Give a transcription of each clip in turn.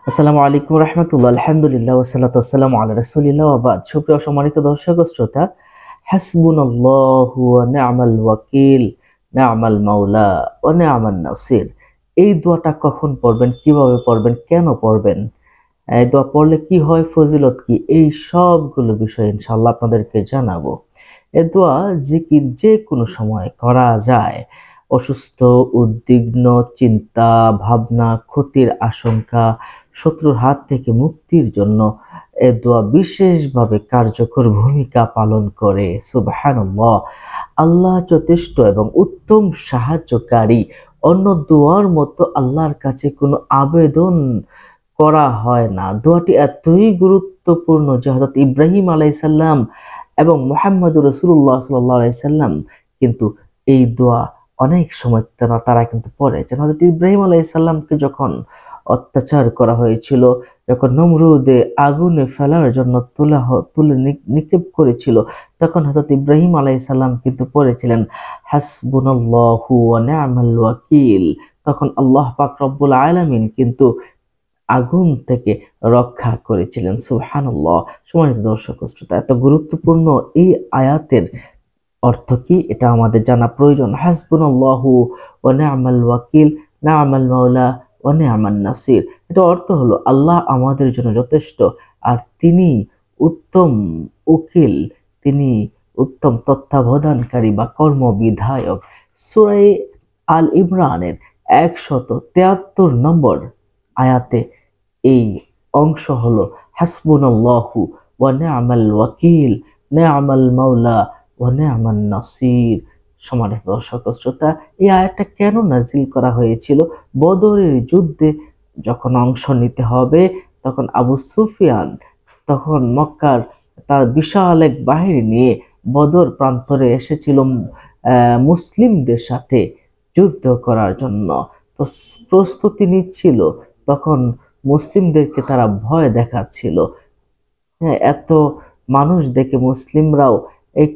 আসসালামু আলাইকুম রহমতুল্লাহ, আলহামদুলিল্লাহ ওয়াসসালাতু ওয়াসসালামু আলা রাসূলিল্লাহ ওয়া বাদ। সুপ্রিয় সম্মানিত দর্শক ও শ্রোতা, হাসবুনাল্লাহু ওয়া নি'মাল ওয়াকিল, নি'মাল মাওলা ওয়া নি'মান নাসির। এই দোয়াটা কখন পড়বেন, কিভাবে পড়বেন, কেন পড়বেন, এই দোয়া পড়লে কি হয়, ফজিলত কি, এই সবগুলো বিষয় ইনশাআল্লাহ আপনাদেরকে জানাবো। এ দোয়া জিকির যে কোনো সময় করা যায়। অসুস্থ, উদ্বিগ্ন, চিন্তা, ভাবনা, ক্ষতির আশঙ্কা, শত্রুর হাত থেকে মুক্তির জন্য এ দোয়া বিশেষভাবে কার্যকর ভূমিকা পালন করে। সুবহানাল্লাহ। আল্লাহ যথেষ্ট এবং উত্তম সাহায্যকারী। অন্য দোয়ার মতো আল্লাহর কাছে কোনো আবেদন করা হয় না। দোয়াটি এতই গুরুত্বপূর্ণ যে হযরত ইব্রাহিম আলাইহিস সালাম এবং মুহাম্মদুর রাসূলুল্লাহ সাল্লাল্লাহু আলাইহি সাল্লাম কিন্তু এই দোয়া অনেক সময় তারা কিন্তু পড়েছেন। হযরত ইব্রাহিম আলাইহিস সালামকে যখন অত্যাচার করা হয়েছিল, যখন নমরুদে আগুনে ফেলার জন্য তুলে নিক্ষেপ করেছিল, তখন হযরত ইব্রাহিম আলাইহিস সালাম কিন্তু পড়েছিলেন হাসবুনাল্লাহু ওয়া নি'মাল ওয়াকিল। তখন আল্লাহ পাক রব্বুল আলামিন কিন্তু আগুন থেকে রক্ষা করেছিলেন। সুবহানাল্লাহ। সম্মানিত দর্শক ও শ্রোতা, এত গুরুত্বপূর্ণ এই আয়াতের অর্থ কি এটা আমাদের জানা প্রয়োজন। হাসবুনাল্লাহু ওয়া নি'মাল ওয়াকিল, নি'মাল মাওলা ওয়া নি'মান নাসির। এটা অর্থ হলো আল্লাহ আমাদের জন্য যথেষ্ট, আর তিনি উত্তম উকিল, তিনি উত্তম তত্ত্বাবধানকারী বা কর্মবিধায়ক। সূরা আল ইমরানের 173 নম্বর আয়াতে এই অংশ হলো হাসবুনাল্লাহু ওয়া নি'মাল ওয়াকিল, নি'মাল মাওলা ওয়া নি'মান নাসির। সম্মানিত দর্শক ও শ্রোতা, এই আয়াতটা কেন নাজিল করা হয়েছিল? বদরের যুদ্ধে যখন অংশ নিতে হবে, তখন আবু সুফিয়ান তখন মক্কার তার বিশাল এক বাহিনী নিয়ে বদর প্রান্তরে এসেছিল মুসলিমদের সাথে যুদ্ধ করার জন্য। তো প্রস্তুতি নিচ্ছিল, তখন মুসলিমদেরকে তারা ভয় দেখাচ্ছিল। হ্যাঁ, এত মানুষ দেখে মুসলিমরাও এই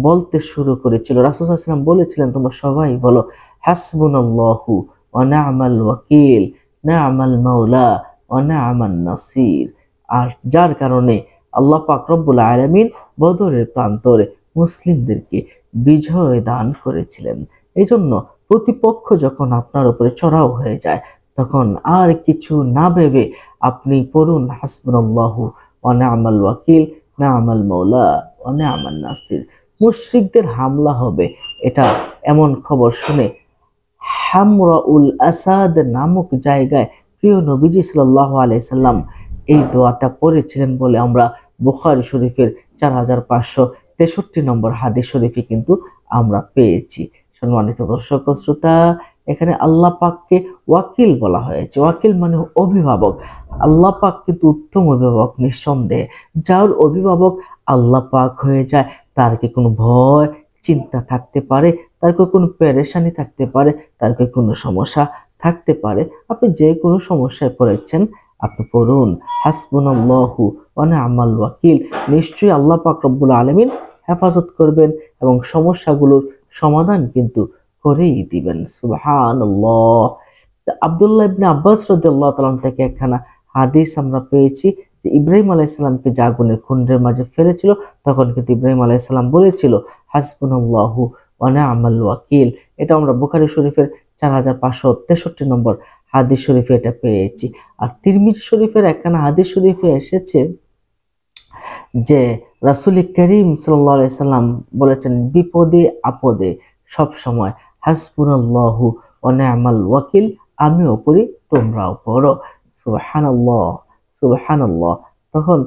বলতে শুরু করেছিল। রাসূল সাল্লাল্লাহু আলাইহি ওয়াসাল্লাম বলেছিলেন, তোমরা সবাই বলো হাসবুনাল্লাহু ওয়া নি'মাল ওয়াকিল, নি'মাল মাওলা ওয়া নি'মান নাসির। আর যার কারণে আল্লাহ পাক রব্বুল আলামিন বদরের প্রান্তরে মুসলিমদেরকে বিজয় দান করেছিলেন। এই জন্য প্রতিপক্ষ যখন আপনার উপরে চড়াও হয়ে যায়, তখন আর কিছু না ভেবে আপনি পড়ুন হাসবুনাল্লাহু ওয়া নি'মাল ওয়াকিল, নি'মাল মাওলা ওয়া নি'মান নাসির। মুশরিকদের হামলা হবে, এটা এমন খবর শুনে হামরাউল আসাদ নামক জায়গায় প্রিয় নবীজি সাল্লাল্লাহু আলাইহি সাল্লাম এই দোয়াটা পড়েছিলেন বলে আমরা বুখারী শরীফের 4563 নম্বর হাদিস শরীফে কিন্তু আমরা পেয়েছি। সম্মানিত দর্শক ও শ্রোতা, এখানে আল্লাহ পাককে ওয়াকিল বলা হয়েছে। ওয়াকিল মানে অভিভাবক। আল্লাহ পাক কিন্তু উত্তম অভিভাবক নিঃসন্দেহে। যার অভিভাবক আল্লাহ পাক হয়ে যায়, তার কি কোনো ভয় চিন্তা থাকতে পারে? তার কি কোনো পেরেশানি থাকতে পারে? তার কি কোনো সমস্যা থাকতে পারে? আপনি যে কোনো সমস্যায় পড়েছেন, আপনি পড়ুন হাসবুনাল্লাহু ওয়া নি'মাল ওয়াকিল। নিশ্চয়ই আল্লাহ পাক রব্বুল আলামিন হেফাজত করবেন এবং সমস্যাগুলোর সমাধান কিন্তু করেই দিবেন। সুবহানাল্লাহ। আব্দুল্লাহ ইবনে আব্বাস রাদিয়াল্লাহু তাআলা থেকে একখানা হাদিস আমরা পেয়েছি যে ইব্রাহিম আলাইহিস সালামকে যে আগুনের কুণ্ডের মাঝে ফেলেছিল, তখন কিন্তু ইব্রাহিম আলাইহিস সালাম বলেছিল হাসবুনাল্লাহু ওয়া নি'মাল ওয়াকিল। এটা আমরা বুখারী শরীফের 4563 নম্বর হাদিস শরীফে এটা পেয়েছি। আর তিরমিজি শরীফের একখানা হাদিস শরীফে এসেছে যে রাসূল করিম সাল্লাল্লাহু আলাইহি সাল্লাম বলেছেন, বিপদে আপদে সব সময় হাসবুনাল্লাহু ওয়া নি'মাল ওয়াকিল আমিও পড়ি, তোমরাও পড়ো। সুবহানাল্লাহ, সুবহানাল্লাহ। তখন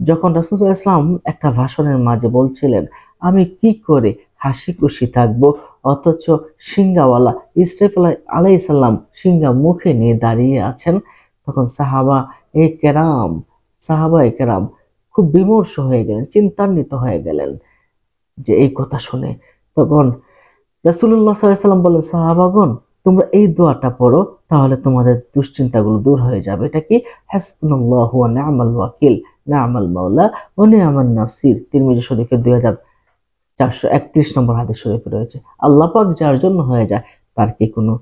যখন রাসূল সাল্লাল্লাহু আলাইহি সাল্লাম একটা ভাষণের মাঝে বলছিলেন, আমি কি করে হাসি খুশি থাকবো, অথচ সিংহাওয়ালা ইসরাফিল আলাইহিস সালাম সিংহা মুখে নিয়ে দাঁড়িয়ে আছেন। তখন সাহাবায়ে কেরাম খুব বিমর্ষ হয়ে গেলেন, চিন্তান্বিত হয়ে গেলেন যে এই কথা শুনে। তখন রাসূলুল্লাহ সাল্লাল্লাহু আলাইহি ওয়াসাল্লাম বলেন, সাহাবাগণ, তোমরা এই দোয়াটা পড়ো, তাহলে তোমাদের দুশ্চিন্তাগুলো দূর হয়ে যাবে। এটা কি? হাসবুনাল্লাহু ওয়া নি'মাল ওয়াকিল, নি'মাল মাওলা ওয়া নি'মান নাসির। তিরমিজি শরীফের 2431 নম্বর হাদিস শরীফে রয়েছে। আল্লাহ পাক যার জন্য হয়ে যায়, তার কি কোনো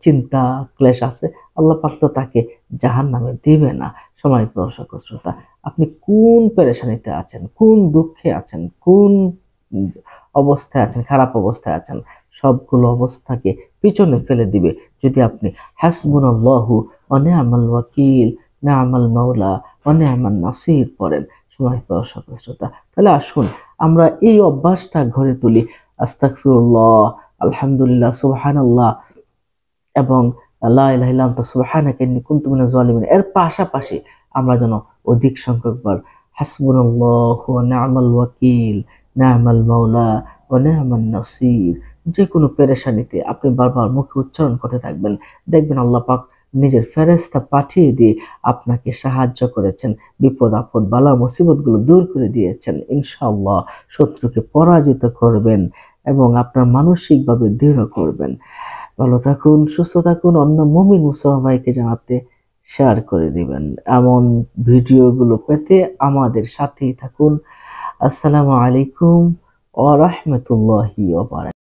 চিন্তা ক্লেশ আছে, আল্লাহ পাক তো তাকে জাহান্নামে দিবে না। সম্মানিত দর্শক শ্রোতা, আপনি কোন পেরেশানিতে আছেন, কোন দুঃখে আছেন, কোন অবস্থায় আছেন, খারাপ অবস্থায় আছেন, সবগুলো অবস্থাকে পিছনে ফেলে দিবে যদি আপনি হাসবুনাল্লাহু ওয়া নি'মাল ওয়াকিল, নি'মাল মাওলা ওয়া নি'মান নাসির পড়েন। সম্মানিত দর্শক শ্রোতা, তাহলে আসুন আমরা এই অভ্যাসটা গড়ে তুলি। আস্তাগফিরুল্লাহ, আলহামদুলিল্লাহ, সুবহানাল্লাহ এবং লা ইলাহা ইল্লা আনতা সুবহানাকা ইন্নী কুনতু মিনাজ জালিমিন এর পাশাপাশি আমরা যেন অধিক সংখ্যকবার হাসবুনাল্লাহু ওয়া নি'মাল ওয়াকিল, নি'মাল মাওলা ওয়া নি'মান নাসির, যে কোনো পেরেশানিতে আপনি বারবার মুখে উচ্চারণ করতে থাকবেন। দেখবেন আল্লাহ পাক নিজের ফেরেশতা পাঠিয়ে দিয়ে আপনাকে সাহায্য করেছেন, বিপদ আপদ বালা মুসিবতগুলো দূর করে দিয়েছেন। ইনশাআল্লাহ শত্রুকে পরাজিত করবেন এবং আপনার মানসিকভাবে দৃঢ় করবেন। ভালো থাকুন, সুস্থ থাকুন, অন্য মুমিন মুসলমান ভাইকে জানাতে শেয়ার করে দিবেন। এমন ভিডিওগুলো পেতে আমাদের সাথেই থাকুন। আসসালামু আলাইকুম ওয়া রাহমাতুল্লাহি ওয়া বারাকাতুহু।